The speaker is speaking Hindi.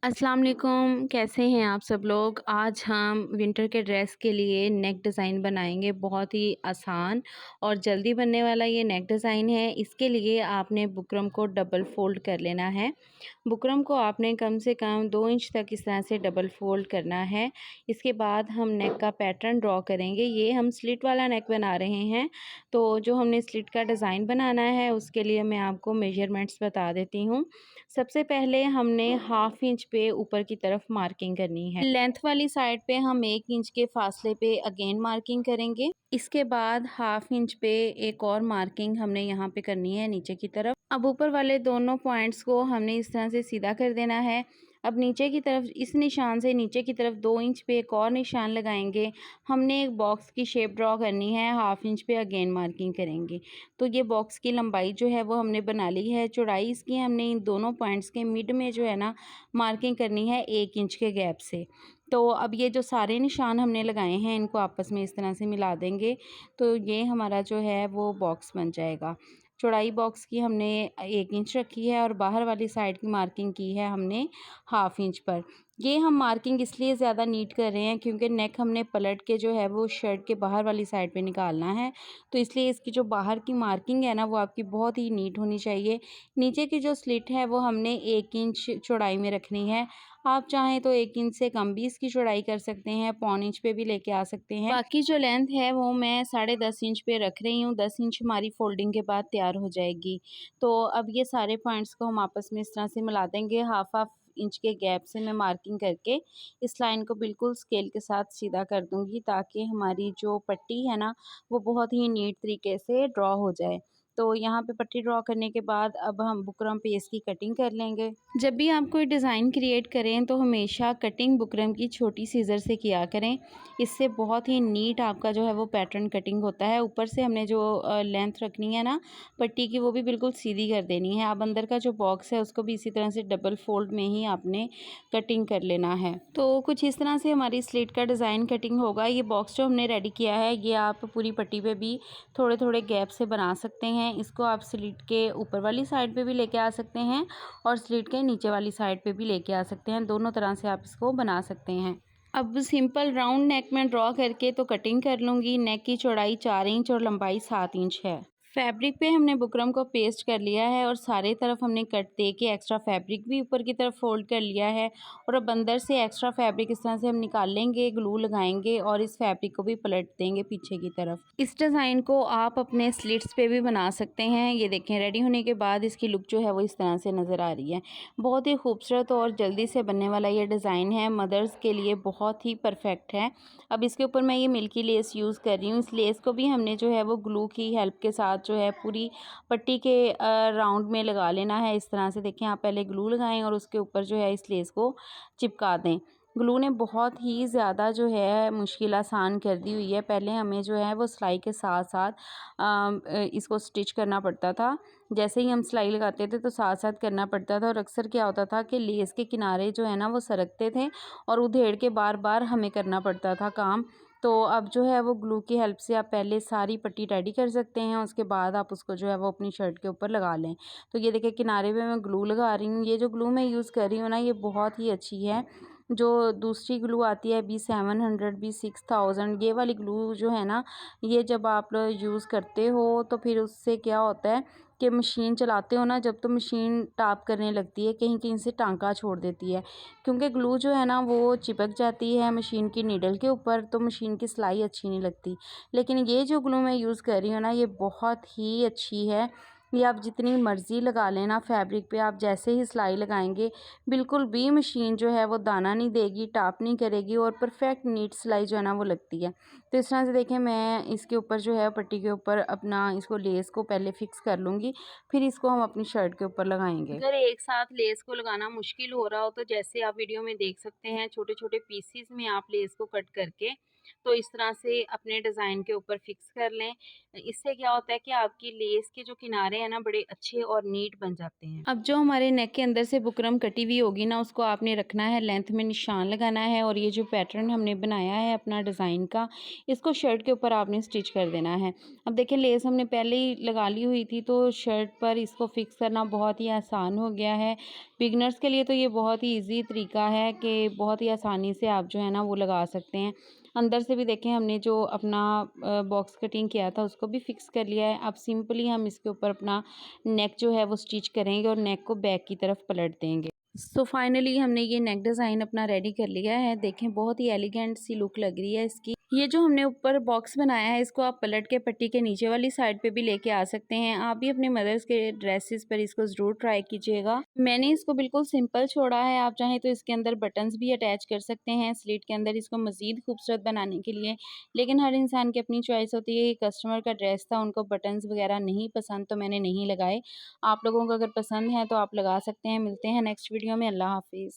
अस्सलाम वालेकुम, कैसे हैं आप सब लोग। आज हम विंटर के ड्रेस के लिए नेक डिज़ाइन बनाएंगे। बहुत ही आसान और जल्दी बनने वाला ये नेक डिज़ाइन है। इसके लिए आपने बुकरम को डबल फ़ोल्ड कर लेना है। बुकरम को आपने कम से कम 2 इंच तक इस तरह से डबल फ़ोल्ड करना है। इसके बाद हम नेक का पैटर्न ड्रॉ करेंगे। ये हम स्लिट वाला नेक बना रहे हैं, तो जो हमने स्लिट का डिज़ाइन बनाना है उसके लिए मैं आपको मेजरमेंट्स बता देती हूँ। सबसे पहले हमने हाफ इंच पे ऊपर की तरफ मार्किंग करनी है। लेंथ वाली साइड पे हम 1 इंच के फासले पे अगेन मार्किंग करेंगे। इसके बाद हाफ इंच पे एक और मार्किंग हमने यहाँ पे करनी है नीचे की तरफ। अब ऊपर वाले दोनों पॉइंट्स को हमने इस तरह से सीधा कर देना है। अब नीचे की तरफ इस निशान से नीचे की तरफ 2 इंच पे एक और निशान लगाएंगे। हमने एक बॉक्स की शेप ड्रॉ करनी है, हाफ इंच पे अगेन मार्किंग करेंगे। तो ये बॉक्स की लंबाई जो है वो हमने बना ली है। चौड़ाई इसकी हमने इन दोनों पॉइंट्स के मिड में जो है ना मार्किंग करनी है 1 इंच के गैप से। तो अब ये जो सारे निशान हमने लगाए हैं इनको आपस में इस तरह से मिला देंगे, तो ये हमारा जो है वो बॉक्स बन जाएगा। चौड़ाई बॉक्स की हमने 1 इंच रखी है और बाहर वाली साइड की मार्किंग की है हमने हाफ इंच पर। ये हम मार्किंग इसलिए ज़्यादा नीट कर रहे हैं क्योंकि नेक हमने पलट के जो है वो शर्ट के बाहर वाली साइड पे निकालना है, तो इसलिए इसकी जो बाहर की मार्किंग है ना वो आपकी बहुत ही नीट होनी चाहिए। नीचे की जो स्लिट है वो हमने 1 इंच चौड़ाई में रखनी है। आप चाहें तो 1 इंच से कम भी इसकी चौड़ाई कर सकते हैं, पौन इंच पे भी लेके आ सकते हैं। बाकी जो लेंथ है वो मैं 10.5 इंच पे रख रही हूँ। 10 इंच हमारी फोल्डिंग के बाद तैयार हो जाएगी। तो अब ये सारे पॉइंट्स को हम आपस में इस तरह से मिला देंगे। हाफ हाफ इंच के गैप से मैं मार्किंग करके इस लाइन को बिल्कुल स्केल के साथ सीधा कर दूंगी, ताकि हमारी जो पट्टी है ना वो बहुत ही नीट तरीके से ड्रॉ हो जाए। तो यहाँ पे पट्टी ड्रॉ करने के बाद अब हम बुकरम पे इसकी कटिंग कर लेंगे। जब भी आप कोई डिज़ाइन क्रिएट करें तो हमेशा कटिंग बुकरम की छोटी सीज़र से किया करें। इससे बहुत ही नीट आपका जो है वो पैटर्न कटिंग होता है। ऊपर से हमने जो लेंथ रखनी है ना पट्टी की वो भी बिल्कुल सीधी कर देनी है। अब अंदर का जो बॉक्स है उसको भी इसी तरह से डबल फोल्ड में ही आपने कटिंग कर लेना है। तो कुछ इस तरह से हमारी स्लिट का डिज़ाइन कटिंग होगा। ये बॉक्स जो हमने रेडी किया है ये आप पूरी पट्टी पे भी थोड़े थोड़े गैप से बना सकते हैं। इसको आप स्लिट के ऊपर वाली साइड पे भी लेके आ सकते हैं और स्लिट के नीचे वाली साइड पे भी लेके आ सकते हैं। दोनों तरह से आप इसको बना सकते हैं। अब सिंपल राउंड नेक में ड्रॉ करके तो कटिंग कर लूँगी। नेक की चौड़ाई 4 इंच और लंबाई 7 इंच है। फैब्रिक पे हमने बुकरम को पेस्ट कर लिया है और सारे तरफ हमने कट दे के एक्स्ट्रा फैब्रिक भी ऊपर की तरफ फोल्ड कर लिया है। और अब अंदर से एक्स्ट्रा फैब्रिक इस तरह से हम निकाल लेंगे, ग्लू लगाएंगे और इस फैब्रिक को भी पलट देंगे पीछे की तरफ। इस डिज़ाइन को आप अपने स्लिट्स पे भी बना सकते हैं। ये देखें, रेडी होने के बाद इसकी लुक जो है वो इस तरह से नज़र आ रही है। बहुत ही खूबसूरत और जल्दी से बनने वाला ये डिज़ाइन है। मदर्स के लिए बहुत ही परफेक्ट है। अब इसके ऊपर मैं ये मिल्की लेस यूज़ कर रही हूँ। इस लेस को भी हमने जो है वो ग्लू की हेल्प के साथ जो है पूरी पट्टी के राउंड में लगा लेना है। इस तरह से देखें, आप पहले ग्लू लगाएं और उसके ऊपर जो है इस लेस को चिपका दें। ग्लू ने बहुत ही ज़्यादा जो है मुश्किल आसान कर दी हुई है। पहले हमें जो है वो सिलाई के साथ साथ इसको स्टिच करना पड़ता था। जैसे ही हम सिलाई लगाते थे तो साथ साथ करना पड़ता था और अक्सर क्या होता था कि लेस के किनारे जो है ना वो सरकते थे और उधेड़ के बार बार हमें करना पड़ता था काम। तो अब जो है वो ग्लू की हेल्प से आप पहले सारी पट्टी रेडी कर सकते हैं, उसके बाद आप उसको जो है वो अपनी शर्ट के ऊपर लगा लें। तो ये देखिए, किनारे पे मैं ग्लू लगा रही हूँ। ये जो ग्लू मैं यूज़ कर रही हूँ ना ये बहुत ही अच्छी है। जो दूसरी ग्लू आती है B700 B6000, ये वाली ग्लू जो है ना ये जब आप यूज़ करते हो तो फिर उससे क्या होता है कि मशीन चलाते हो ना जब, तो मशीन टाप करने लगती है, कहीं कहीं से टांका छोड़ देती है, क्योंकि ग्लू जो है ना वो चिपक जाती है मशीन की नीडल के ऊपर, तो मशीन की सिलाई अच्छी नहीं लगती। लेकिन ये जो ग्लू मैं यूज़ कर रही हूँ ना ये बहुत ही अच्छी है। ये आप जितनी मर्ज़ी लगा लेना फैब्रिक पे, आप जैसे ही सिलाई लगाएंगे बिल्कुल भी मशीन जो है वो दाना नहीं देगी, टाप नहीं करेगी और परफेक्ट नीट सिलाई जो है ना वो लगती है। तो इस तरह से देखें, मैं इसके ऊपर जो है पट्टी के ऊपर अपना इसको लेस को पहले फिक्स कर लूँगी, फिर इसको हम अपनी शर्ट के ऊपर लगाएंगे। अगर एक साथ लेस को लगाना मुश्किल हो रहा हो तो जैसे आप वीडियो में देख सकते हैं छोटे छोटे पीसीज में आप लेस को कट करके तो इस तरह से अपने डिज़ाइन के ऊपर फिक्स कर लें। इससे क्या होता है कि आपकी लेस के जो किनारे हैं ना बड़े अच्छे और नीट बन जाते हैं। अब जो हमारे नेक के अंदर से बुकरम कटी हुई होगी ना उसको आपने रखना है, लेंथ में निशान लगाना है और ये जो पैटर्न हमने बनाया है अपना डिज़ाइन का, इसको शर्ट के ऊपर आपने स्टिच कर देना है। अब देखिए लेस हमने पहले ही लगा ली हुई थी तो शर्ट पर इसको फिक्स करना बहुत ही आसान हो गया है। बिगिनर्स के लिए तो ये बहुत ही ईज़ी तरीका है कि बहुत ही आसानी से आप जो है ना वो लगा सकते हैं। अंदर से भी देखें हमने जो अपना बॉक्स कटिंग किया था उसको भी फिक्स कर लिया है। अब सिंपली हम इसके ऊपर अपना नेक जो है वो स्टिच करेंगे और नेक को बैक की तरफ पलट देंगे। सो फाइनली हमने ये नेक डिज़ाइन अपना रेडी कर लिया है। देखें बहुत ही एलिगेंट सी लुक लग रही है इसकी। ये जो हमने ऊपर बॉक्स बनाया है इसको आप पलट के पट्टी के नीचे वाली साइड पे भी लेके आ सकते हैं। आप भी अपने मदर्स के ड्रेसेस पर इसको ज़रूर ट्राई कीजिएगा। मैंने इसको बिल्कुल सिंपल छोड़ा है, आप चाहें तो इसके अंदर बटन्स भी अटैच कर सकते हैं स्लीट के अंदर इसको मज़ीद खूबसूरत बनाने के लिए। लेकिन हर इंसान की अपनी चॉइस होती है। ये कस्टमर का ड्रेस था, उनको बटन्स वगैरह नहीं पसंद तो मैंने नहीं लगाए। आप लोगों को अगर पसंद है तो आप लगा सकते हैं। मिलते हैं नेक्स्ट वीडियो में। अल्लाह हाफ़िज़।